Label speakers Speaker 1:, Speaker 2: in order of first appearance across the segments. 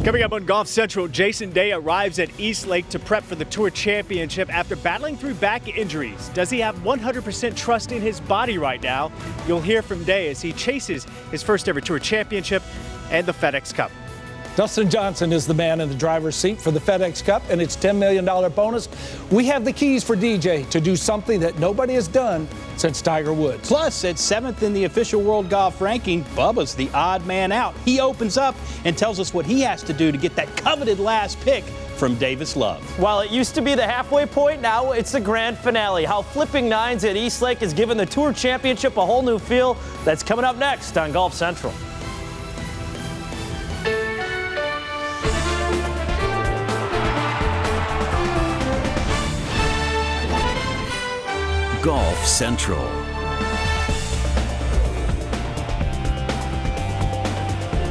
Speaker 1: Coming up on Golf Central, Jason Day arrives at East Lake to prep for the Tour Championship after battling through back injuries. Does he have 100% trust in his body right now? You'll hear from Day as he chases his first ever Tour Championship and the FedEx Cup.
Speaker 2: Dustin Johnson is the man in the driver's seat for the FedEx Cup and its $10 million bonus. We have the keys for DJ to do something that nobody has done since Tiger Woods.
Speaker 3: Plus, at 7th in the official world golf ranking, Bubba's the odd man out. He opens up and tells us what he has to do to get that coveted last pick from Davis Love.
Speaker 4: While it used to be the halfway point, now it's the grand finale. How flipping nines at East Lake has given the Tour Championship a whole new feel. That's coming up next on Golf Central.
Speaker 5: Golf Central.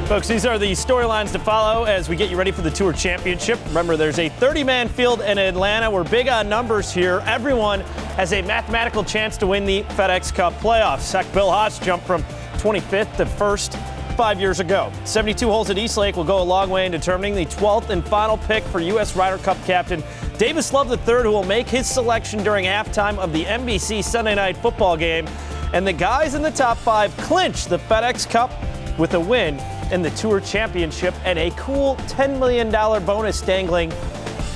Speaker 4: Folks, these are the storylines to follow as we get you ready for the Tour Championship. Remember, there's a 30-man field in Atlanta. We're big on numbers here. Everyone has a mathematical chance to win the FedEx Cup playoffs. Heck, Bill Haas jumped from 25th to 1st 5 years ago. 72 holes at East Lake will go a long way in determining the 12th and final pick for U.S. Ryder Cup captain Davis Love III, who will make his selection during halftime of the NBC Sunday Night Football game. And the guys in the top 5 clinch the FedEx Cup with a win in the Tour Championship and a cool $10 million bonus dangling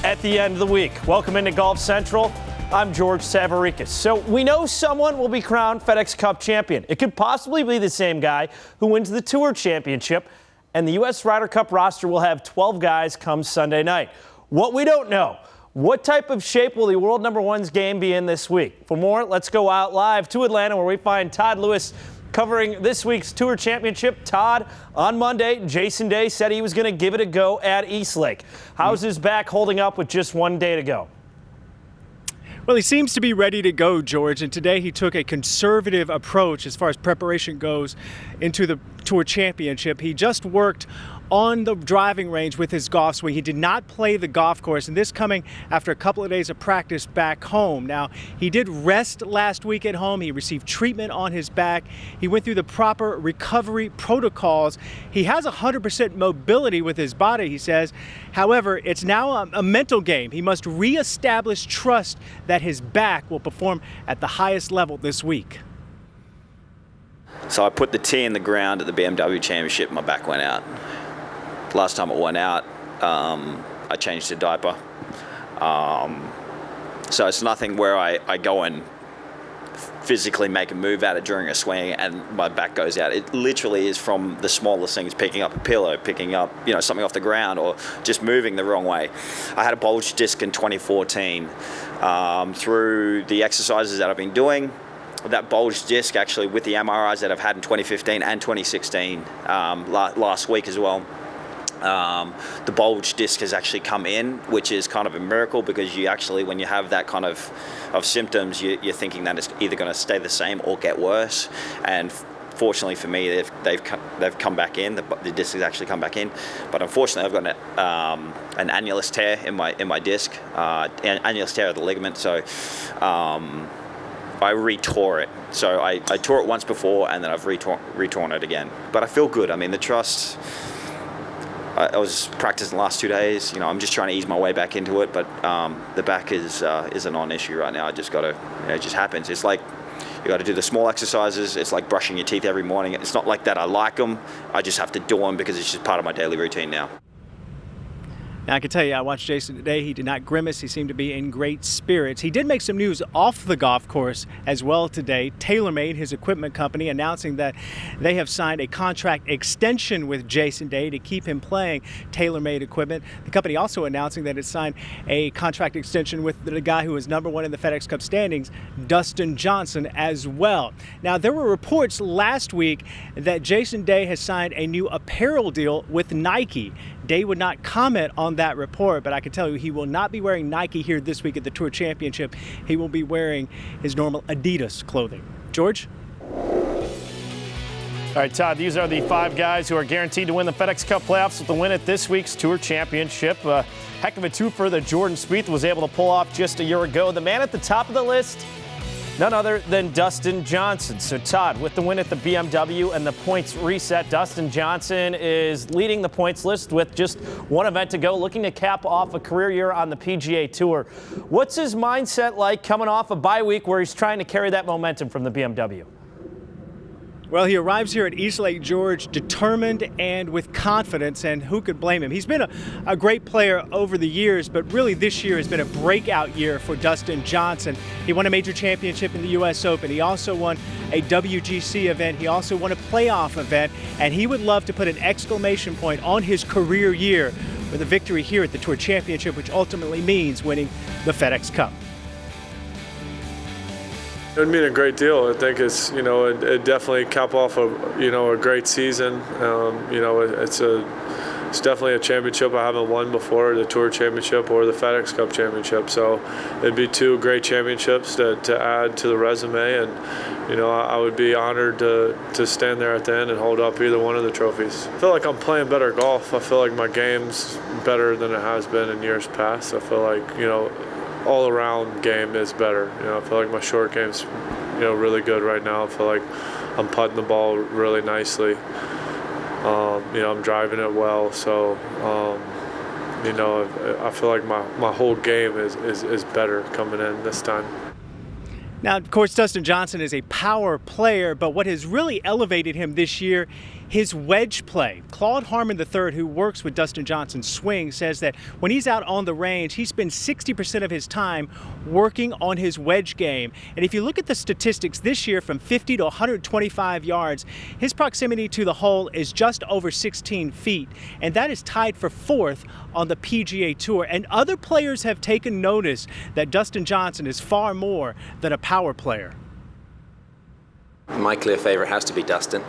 Speaker 4: at the end of the week. Welcome into Golf Central. I'm George Savaricas. So we know someone will be crowned FedEx Cup champion. It could possibly be the same guy who wins the Tour Championship, and the U.S. Ryder Cup roster will have 12 guys come Sunday night. What we don't know, what type of shape will the world number one's game be in this week? For more, let's go out live to Atlanta where we find Todd Lewis covering this week's Tour Championship. Todd, on Monday, Jason Day said he was going to give it a go at East Lake. How's his back holding up with just one day to go?
Speaker 1: Well, he seems to be ready to go, George, and today he took a conservative approach as far as preparation goes into the Tour Championship. He just worked on the driving range with his golf swing. He did not play the golf course, and this coming after a couple of days of practice back home. Now, he did rest last week at home. He received treatment on his back. He went through the proper recovery protocols. He has 100% mobility with his body, he says. However, it's now a mental game. He must reestablish trust that his back will perform at the highest level this week.
Speaker 6: So I put the tee in the ground at the BMW Championship, my back went out. Last time it went out, I changed the diaper. So it's nothing where I go and physically make a move at it during a swing and my back goes out. It literally is from the smallest things, picking up a pillow, picking up something off the ground, or just moving the wrong way. I had a bulged disc in 2014. Through the exercises that I've been doing, that bulged disc actually with the MRIs that I've had in 2015 and 2016, last week as well. The bulge disc has actually come in, which is kind of a miracle because you actually, when you have that kind of symptoms, you're thinking that it's either going to stay the same or get worse. And fortunately for me, they've come back in. The disc has actually come back in, but unfortunately, I've got an annulus tear in my disc, annulus tear of the ligament. So I retore it. So I tore it once before, and then I've retorn it again. But I feel good. I mean, the trust. I was practicing the last 2 days. I'm just trying to ease my way back into it, but the back is a non-issue right now. I just got to, it just happens. It's like you got to do the small exercises. It's like brushing your teeth every morning. It's not like that I like them. I just have to do them because it's just part of my daily routine now.
Speaker 1: Now, I can tell you, I watched Jason today. He did not grimace. He seemed to be in great spirits. He did make some news off the golf course as well today. TaylorMade, his equipment company, announcing that they have signed a contract extension with Jason Day to keep him playing TaylorMade equipment. The company also announcing that it signed a contract extension with the guy who is #1 in the FedEx Cup standings, Dustin Johnson, as well. Now, there were reports last week that Jason Day has signed a new apparel deal with Nike. Day would not comment on that report, but I can tell you he will not be wearing Nike here this week at the Tour Championship. He will be wearing his normal Adidas clothing. George?
Speaker 4: All right, Todd, these are the 5 guys who are guaranteed to win the FedEx Cup playoffs with the win at this week's Tour Championship. Heck of a twofer that Jordan Spieth was able to pull off just a year ago. The man at the top of the list, None other than Dustin Johnson. So Todd, with the win at the BMW and the points reset, Dustin Johnson is leading the points list with just one event to go, looking to cap off a career year on the PGA Tour. What's his mindset like coming off a bye week where he's trying to carry that momentum from the BMW?
Speaker 1: Well, he arrives here at East Lake George determined and with confidence, and who could blame him? He's been a great player over the years, but really this year has been a breakout year for Dustin Johnson. He won a major championship in the U.S. Open. He also won a WGC event. He also won a playoff event, and he would love to put an exclamation point on his career year with a victory here at the Tour Championship, which ultimately means winning the FedEx Cup.
Speaker 5: It would mean a great deal. I think it's, it definitely cap off a great season. It's definitely a championship I haven't won before, the Tour Championship or the FedEx Cup Championship. So it'd be two great championships to add to the resume, and I would be honored to stand there at the end and hold up either one of the trophies. I feel like I'm playing better golf. I feel like my game's better than it has been in years past. I feel like all-around game is better. I feel like my short game's really good right now. I feel like I'm putting the ball really nicely. I'm driving it well, so I feel like my whole game is better coming in this time.
Speaker 1: Now, of course, Dustin Johnson is a power player, but what has really elevated him this year, his wedge play. Claude Harmon III, who works with Dustin Johnson's swing, says that when he's out on the range, he spends 60% of his time working on his wedge game. And if you look at the statistics this year, from 50 to 125 yards, his proximity to the hole is just over 16 feet. And that is tied for 4th on the PGA Tour. And other players have taken notice that Dustin Johnson is far more than a power player.
Speaker 7: My clear favorite has to be Dustin.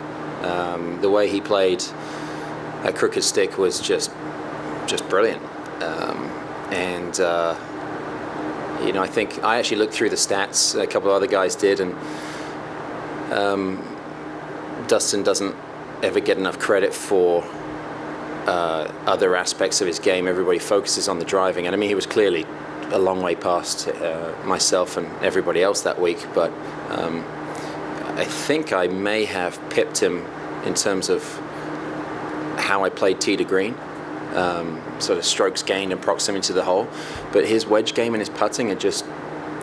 Speaker 7: The way he played that crooked stick was just brilliant. I think I actually looked through the stats. A couple of other guys did, and Dustin doesn't ever get enough credit for other aspects of his game. Everybody focuses on the driving, and I mean, he was clearly a long way past myself and everybody else that week, but I think I may have pipped him in terms of how I played tee to green, sort of strokes gained and proximity to the hole, but his wedge game and his putting are just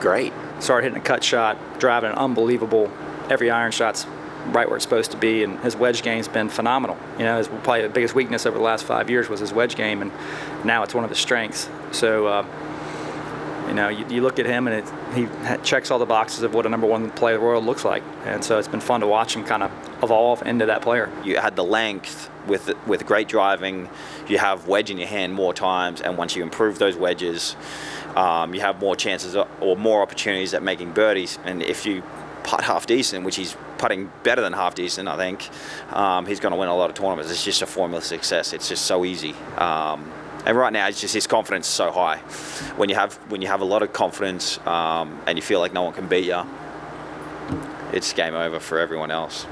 Speaker 7: great.
Speaker 8: Started hitting a cut shot, driving unbelievable. Every iron shot's right where it's supposed to be, and his wedge game's been phenomenal. His probably the biggest weakness over the last 5 years was his wedge game, and now it's one of his strengths. So you look at him, and he checks all the boxes of what a #1 player of the world looks like. And so it's been fun to watch him kind of evolve into that player.
Speaker 6: You had the length with great driving. You have wedge in your hand more times, and once you improve those wedges, you have more chances or more opportunities at making birdies. And if you putt half decent, which he's putting better than half decent, I think, he's going to win a lot of tournaments. It's just a formula of success. It's just so easy. And right now, it's just his confidence is so high. When you have a lot of confidence and you feel like no one can beat you, it's game over for everyone else.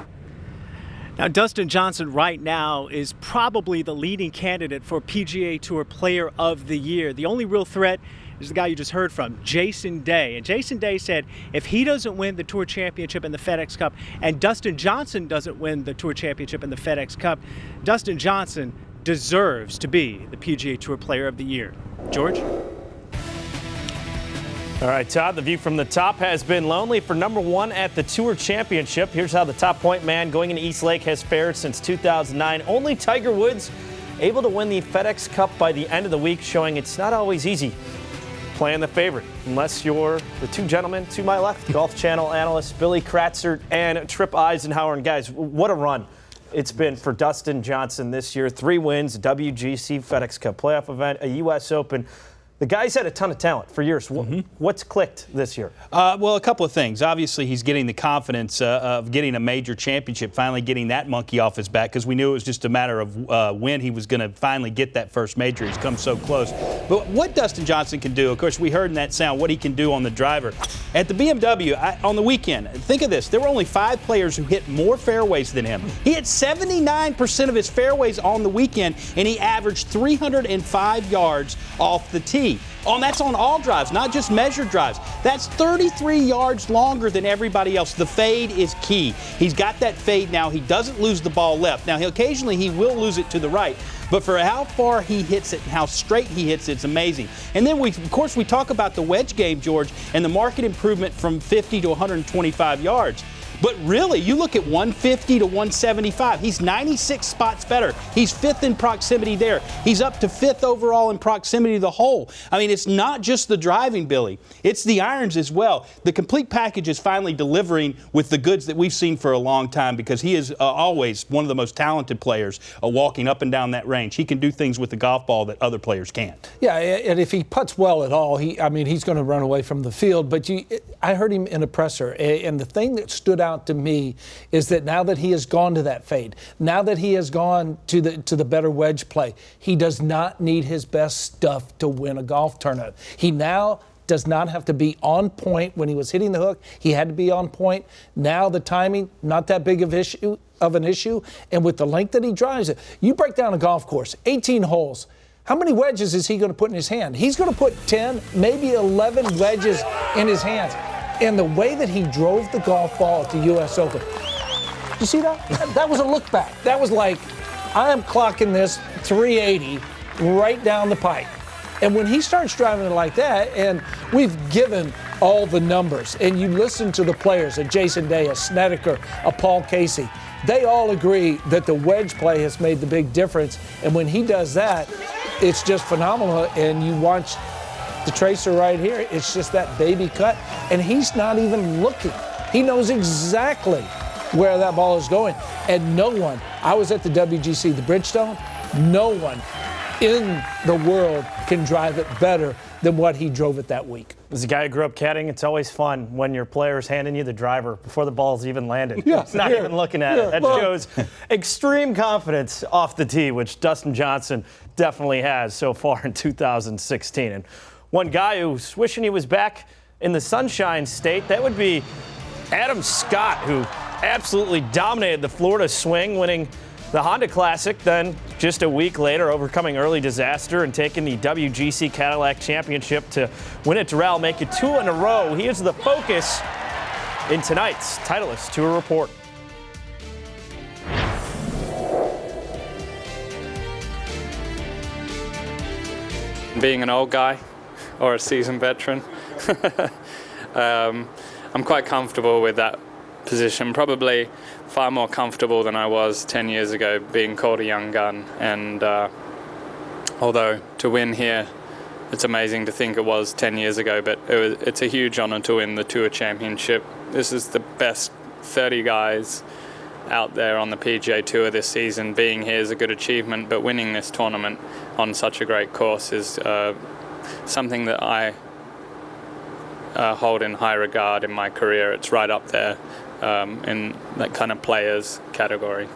Speaker 1: Now, Dustin Johnson right now is probably the leading candidate for PGA Tour Player of the Year. The only real threat is the guy you just heard from, Jason Day. And Jason Day said if he doesn't win the Tour Championship and the FedEx Cup, and Dustin Johnson doesn't win the Tour Championship and the FedEx Cup, Dustin Johnson deserves to be the PGA Tour Player of the Year. George?
Speaker 4: All right, Todd, the view from the top has been lonely for #1 at the Tour Championship. Here's how the top point man going into East Lake has fared since 2009. Only Tiger Woods able to win the FedEx Cup by the end of the week, showing it's not always easy playing the favorite, unless you're the two gentlemen to my left, Golf Channel analysts Billy Kratzer and Tripp Eisenhower. And guys, what a run it's been for Dustin Johnson this year. 3 wins, WGC, FedEx Cup playoff event, a U.S. Open. The guy's had a ton of talent for years. What's clicked this year?
Speaker 3: Well, a couple of things. Obviously, he's getting the confidence of getting a major championship, finally getting that monkey off his back, because we knew it was just a matter of when he was going to finally get that first major. He's come so close. But what Dustin Johnson can do, of course, we heard in that sound what he can do on the driver. At the BMW, on the weekend, think of this. There were only 5 players who hit more fairways than him. He hit 79% of his fairways on the weekend, and he averaged 305 yards off the tee. 33. That's on all drives, not just measured drives. That's 33 yards longer than everybody else. The fade is key. He's got that fade now. He doesn't lose the ball left. Now, occasionally he will lose it to the right, but for how far he hits it and how straight he hits it, it's amazing. And then, of course, we talk about the wedge game, George, and the market improvement from 50 to 125 yards. But really, you look at 150 to 175. He's 96 spots better. He's 5th in proximity there. He's up to 5th overall in proximity to the hole. I mean, it's not just the driving, Billy. It's the irons as well. The complete package is finally delivering with the goods that we've seen for a long time, because he is always one of the most talented players walking up and down that range. He can do things with the golf ball that other players can't.
Speaker 2: Yeah, and if he putts well at all, he's going to run away from the field. But I heard him in a presser, and the thing that stood out to me is that now that he has gone to that fade, now that he has gone to the better wedge play, he does not need his best stuff to win a golf tournament. He now does not have to be on point. When he was hitting the hook, he had to be on point. Now the timing, not that big of an issue, and with the length that he drives it, you break down a golf course, 18 holes. How many wedges is he going to put in his hand? He's going to put 10, maybe 11 wedges in his hands. And the way that he drove the golf ball at the U.S. Open, you see that? That was a look back. That was like, I am clocking this 380 right down the pipe. And when he starts driving it like that, and we've given all the numbers, and you listen to the players, a Jason Day, a Snedeker, a Paul Casey, they all agree that the wedge play has made the big difference. And when he does that, it's just phenomenal. And you watch the tracer right here, it's just that baby cut, and he's not even looking. He knows exactly where that ball is going. And no one, I was at the WGC, the Bridgestone, no one in the world can drive it better than what he drove it that week.
Speaker 4: As a guy who grew up caddying, it's always fun when your player's handing you the driver before the ball's even landed.
Speaker 2: Yeah,
Speaker 4: it's not even looking at it. That shows extreme confidence off the tee, which Dustin Johnson definitely has so far in 2016. And one guy who's wishing he was back in the Sunshine State, that would be Adam Scott, who absolutely dominated the Florida swing, winning the Honda Classic, then just a week later overcoming early disaster and taking the WGC Cadillac Championship to win at Doral, make it 2 in a row. He is the focus in tonight's Titleist Tour Report.
Speaker 9: Being an old guy or a seasoned veteran, I'm quite comfortable with that position, probably far more comfortable than I was 10 years ago, being called a young gun. And although to win here, it's amazing to think it was 10 years ago, but it's a huge honor to win the Tour Championship. This is the best 30 guys out there on the PGA Tour this season. Being here is a good achievement, but winning this tournament on such a great course is something that I hold in high regard in my career. It's right up there in that kind of players category.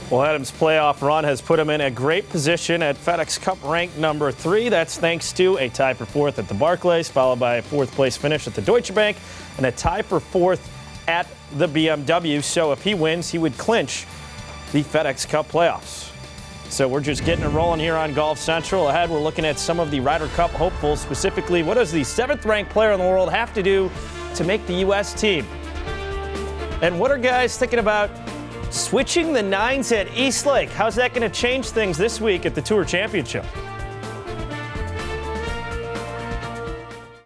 Speaker 4: Well, Adams' playoff run has put him in a great position at FedEx Cup ranked number 3. That's thanks to a tie for 4th at the Barclays, followed by a 4th place finish at the Deutsche Bank, and a tie for 4th at the BMW. So if he wins, he would clinch the FedEx Cup playoffs. So we're just getting it rolling here on Golf Central. Ahead, we're looking at some of the Ryder Cup hopefuls, specifically what does the 7th-ranked player in the world have to do to make the U.S. team? And what are guys thinking about switching the 9s at East Lake? How's that going to change things this week at the Tour Championship?